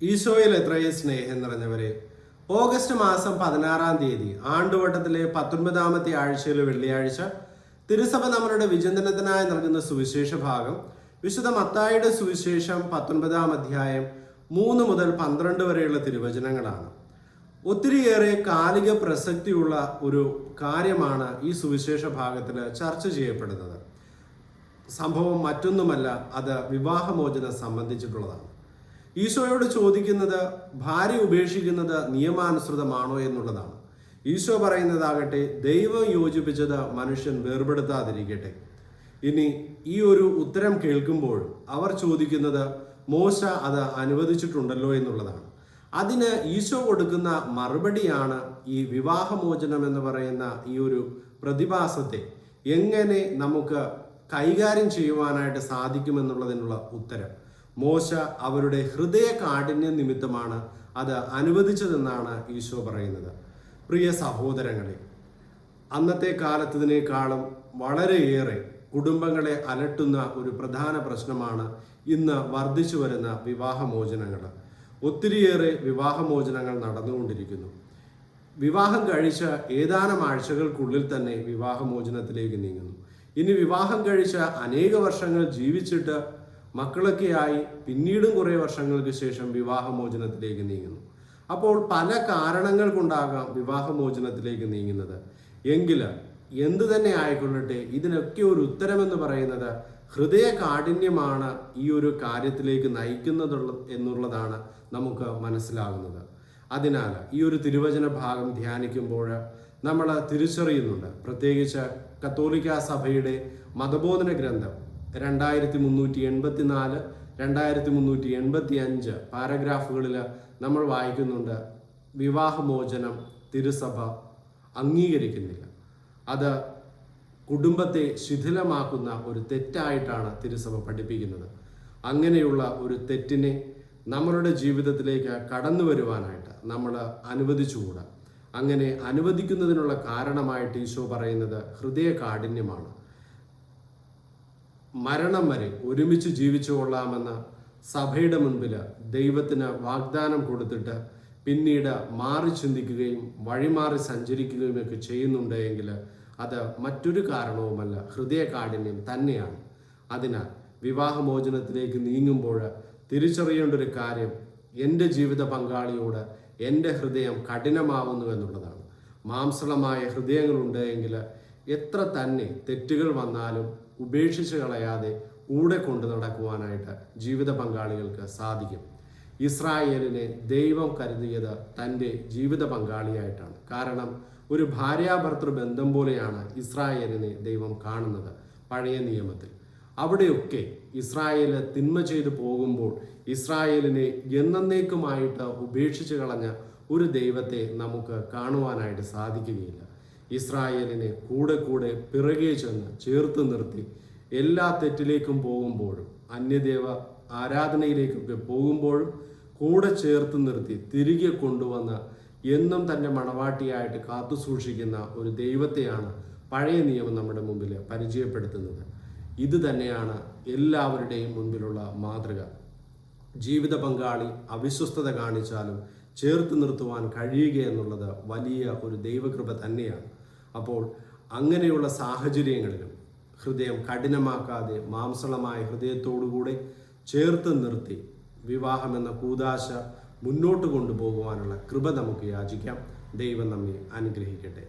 ഈശോയിൽ എത്രയും സ്നേഹം നിറഞ്ഞവരെ, ഓഗസ്റ്റ് മാസം 16-ാം തീയതി ആണ്ടുവട്ടത്തിലെ 19-ാമത്തെ ആഴ്ചയിലെ വെള്ളിയാഴ്ച തിരുസഭ നമ്മളുടെ വിചിന്തനത്തിനായി നൽകുന്ന സുവിശേഷ ഭാഗം വിശുദ്ധ മത്തായിയുടെ സുവിശേഷം 19-ാം അധ്യായം 3 മുതൽ 12 വരെയുള്ള തിരുവചനങ്ങളാണ്. ഒത്തിരിയേറെ കാലിക പ്രസക്തിയുള്ള ഒരു കാര്യമാണ് ഈ സുവിശേഷ ഭാഗത്തിൽ ചർച്ച ചെയ്യപ്പെടുന്നത്. സംഭവം മറ്റൊന്നുമല്ല, അത് വിവാഹമോചനം സംബന്ധിച്ചിട്ടുള്ളതാണ്. ഈശോയോട് ചോദിക്കുന്നത് ഭാര്യ ഉപേക്ഷിക്കുന്നത് നിയമാനുസൃതമാണോ എന്നുള്ളതാണ്. ഈശോ പറയുന്നതാകട്ടെ, ദൈവം യോജിപ്പിച്ചത് മനുഷ്യൻ വേർപെടുത്താതിരിക്കട്ടെ. ഇനി ഈ ഒരു ഉത്തരം കേൾക്കുമ്പോൾ അവർ ചോദിക്കുന്നത് മോശ അത് അനുവദിച്ചിട്ടുണ്ടല്ലോ എന്നുള്ളതാണ്. അതിന് ഈശോ കൊടുക്കുന്ന മറുപടിയാണ് ഈ വിവാഹമോചനം എന്ന് പറയുന്ന ഈ ഒരു പ്രതിഭാസത്തെ എങ്ങനെ നമുക്ക് കൈകാര്യം ചെയ്യുവാനായിട്ട് സാധിക്കുമെന്നുള്ളതിനുള്ള ഉത്തരം. മോശ അവരുടെ ഹൃദയ കാഠിന്യ നിമിത്തമാണ് അത് അനുവദിച്ചതെന്നാണ് ഈശോ പറയുന്നത്. പ്രിയ സഹോദരങ്ങളെ, അന്നത്തെ കാലത്തതിനേക്കാളും വളരെയേറെ കുടുംബങ്ങളെ അലട്ടുന്ന ഒരു പ്രധാന പ്രശ്നമാണ് ഇന്ന് വർദ്ധിച്ചു വരുന്ന വിവാഹമോചനങ്ങൾ. ഒത്തിരിയേറെ വിവാഹമോചനങ്ങൾ നടന്നുകൊണ്ടിരിക്കുന്നു. വിവാഹം കഴിച്ച ഏതാനും ആഴ്ചകൾക്കുള്ളിൽ തന്നെ വിവാഹമോചനത്തിലേക്ക് നീങ്ങുന്നു. ഇനി വിവാഹം കഴിച്ച അനേക വർഷങ്ങൾ ജീവിച്ചിട്ട് മക്കളൊക്കെയായി പിന്നീടും കുറേ വർഷങ്ങൾക്ക് ശേഷം വിവാഹമോചനത്തിലേക്ക് നീങ്ങുന്നു. അപ്പോൾ പല കാരണങ്ങൾ കൊണ്ടാകാം വിവാഹമോചനത്തിലേക്ക് നീങ്ങുന്നത്. എങ്കിൽ എന്തു തന്നെ ആയിക്കൊള്ളട്ടെ, ഇതിനൊക്കെ ഒരു ഉത്തരമെന്ന് പറയുന്നത് ഹൃദയ കാഠിന്യമാണ് ഈ ഒരു കാര്യത്തിലേക്ക് നയിക്കുന്നത് എന്നുള്ളതാണ് നമുക്ക് മനസ്സിലാകുന്നത്. അതിനാൽ ഈ ഒരു തിരുവചന ഭാഗം ധ്യാനിക്കുമ്പോൾ നമ്മൾ തിരിച്ചറിയുന്നുണ്ട്, പ്രത്യേകിച്ച് കത്തോലിക്ക സഭയുടെ മതബോധന ഗ്രന്ഥം 2384, 2385 പാരഗ്രാഫുകളിൽ നമ്മൾ വായിക്കുന്നുണ്ട്, വിവാഹമോചനം തിരുസഭ അംഗീകരിക്കുന്നില്ല. അത് കുടുംബത്തെ ശിഥിലമാക്കുന്ന ഒരു തെറ്റായിട്ടാണ് തിരുസഭ പഠിപ്പിക്കുന്നത്. അങ്ങനെയുള്ള ഒരു തെറ്റിനെ നമ്മളുടെ ജീവിതത്തിലേക്ക് കടന്നു വരുവാനായിട്ട് നമ്മൾ അനുവദിച്ചുകൂടാ. അങ്ങനെ അനുവദിക്കുന്നതിനുള്ള കാരണമായിട്ട് ഈശോ പറയുന്നത് ഹൃദയ കാഠിന്യമാണ്. മരണം വരെ ഒരുമിച്ച് ജീവിച്ചു കൊള്ളാമെന്ന് സഭയുടെ മുൻപിൽ ദൈവത്തിന് വാഗ്ദാനം കൊടുത്തിട്ട് പിന്നീട് മാറി ചിന്തിക്കുകയും വഴിമാറി സഞ്ചരിക്കുകയും ഒക്കെ ചെയ്യുന്നുണ്ടെങ്കിൽ അത് മറ്റൊരു കാരണവുമല്ല, ഹൃദയ കാഠിന്യം തന്നെയാണ്. അതിനാൽ വിവാഹമോചനത്തിലേക്ക് നീങ്ങുമ്പോൾ തിരിച്ചറിയേണ്ട ഒരു കാര്യം, എൻ്റെ ജീവിത പങ്കാളിയോട് എൻ്റെ ഹൃദയം കഠിനമാവുന്നു എന്നുള്ളതാണ്. മാംസളമായ ഹൃദയങ്ങളുണ്ടെങ്കിൽ എത്ര തന്നെ തെറ്റുകൾ വന്നാലും ഉപേക്ഷിച്ച് കളയാതെ കൂടെ കൊണ്ടു നടക്കുവാനായിട്ട് ജീവിത പങ്കാളികൾക്ക് സാധിക്കും. ഇസ്രായേലിനെ ദൈവം കരുതിയത് തൻ്റെ ജീവിത പങ്കാളിയായിട്ടാണ്. കാരണം ഒരു ഭാര്യാഭർത്തൃ ബന്ധം പോലെയാണ് ഇസ്രായേലിനെ ദൈവം കാണുന്നത് പഴയ നിയമത്തിൽ. അവിടെയൊക്കെ ഇസ്രായേൽ തിന്മ ചെയ്തു പോകുമ്പോൾ ഇസ്രായേലിനെ എന്നേക്കുമായിട്ട് ഉപേക്ഷിച്ച് കളഞ്ഞ ഒരു ദൈവത്തെ നമുക്ക് കാണുവാനായിട്ട് സാധിക്കുകയില്ല. ഇസ്രായേലിനെ കൂടെ കൂടെ പിറകെ ചെന്ന് ചേർത്ത് നിർത്തി എല്ലാ തെറ്റിലേക്കും പോകുമ്പോഴും അന്യദേവ ആരാധനയിലേക്കൊക്കെ പോകുമ്പോഴും കൂടെ ചേർത്ത് നിർത്തി തിരികെ കൊണ്ടുവന്ന് എന്നും തൻ്റെ മണവാട്ടിയായിട്ട് കാത്തു സൂക്ഷിക്കുന്ന ഒരു ദൈവത്തെയാണ് പഴയ നിയമം നമ്മുടെ മുമ്പിൽ പരിചയപ്പെടുത്തുന്നത്. ഇത് തന്നെയാണ് എല്ലാവരുടെയും മുൻപിലുള്ള മാതൃക. ജീവിത പങ്കാളി അവിശ്വസ്തത കാണിച്ചാലും ചേർത്ത് നിർത്തുവാൻ കഴിയുക എന്നുള്ളത് വലിയ ഒരു ദൈവകൃപ തന്നെയാണ്. അപ്പോൾ അങ്ങനെയുള്ള സാഹചര്യങ്ങളിലും ഹൃദയം കഠിനമാക്കാതെ മാംസളമായ ഹൃദയത്തോടുകൂടെ ചേർത്ത് നിർത്തി വിവാഹമെന്ന കൂദാശ മുന്നോട്ട് കൊണ്ടുപോകുവാനുള്ള കൃപ നമുക്ക് യാചിക്കാം. ദൈവം നമ്മെ അനുഗ്രഹിക്കട്ടെ.